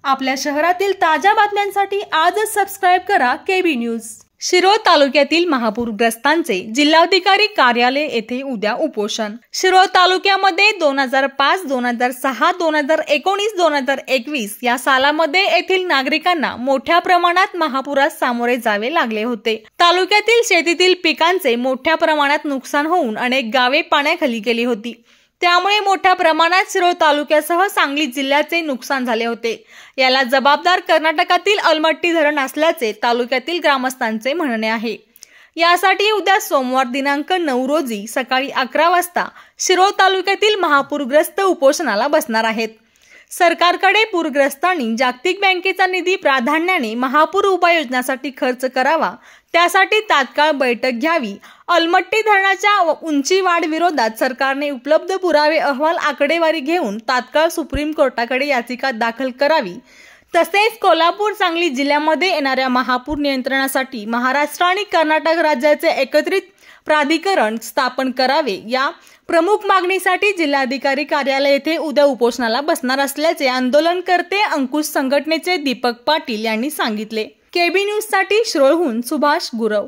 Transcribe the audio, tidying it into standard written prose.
आपल्या शहरातील ताज्या बातम्यांसाठी आजच सबस्क्राइब करा केबी न्यूज। शिरोळ तालुक्यातील महापूरग्रस्तांचे जिल्हाधिकारी कार्यालय येथे उद्या उपोषण। शिरोळ तालुक्यामध्ये 2005, 2006, 2019, 2021 या सालामध्ये येथील नागरिकांना मोठ्या प्रमाणात महापुरास सामोरे जावे लागले होते। तालुक्यातील शेतीतील पिकांचे मोठ्या प्रमाणात नुकसान होऊन अनेक गावे पाण्याखाली गेली होती। त्यामुळे मोठ्या प्रमाणात शिरोळ तालुक्यासह सांगली जिल्ह्याचे नुकसान झाले होते। याला जबाबदार कर्नाटकातील अलमट्टी धरण असल्याचे तालुक्यातील ग्रामस्थांचे म्हणणे आहे। यासाठी उद्या सोमवार दिनांक 9 रोजी सकाळी 11 वाजता शिरोळ तालुक्यातील महापूरग्रस्त उपोषणाला बसणार आहेत। सरकारकडे पूरग्रस्तांनी जागतिक बँकेचा निधी प्राधान्याने महापूर उपाययोजनासाठी खर्च करावा, त्यासाठी तात्काळ बैठक घ्यावी। अलमट्टी धरणाच्या उंची वाढ विरोधात सरकारने उपलब्ध पुरावे अहवाल आकडेवारी घेऊन तात्काळ सुप्रीम कोर्टाकडे याचिका दाखल करावी। तसेच कोल्हापूर सांगली जिल्ह्यामध्ये येणाऱ्या महापूर नियंत्रणासाठी महाराष्ट्र आणि कर्नाटक राज्याचे एकत्रित प्राधिकरण स्थापन करावे। या प्रमुख मागणीसाठी जिल्हाधिकारी कार्यालय येथे उद्या उपोषणाला बसणार असल्याचे आंदोलनकर्ते अंकुश संघटनेचे दीपक पाटील यांनी सांगितले। केबी न्यूज साठी शिरोळहून सुभाष गुरव।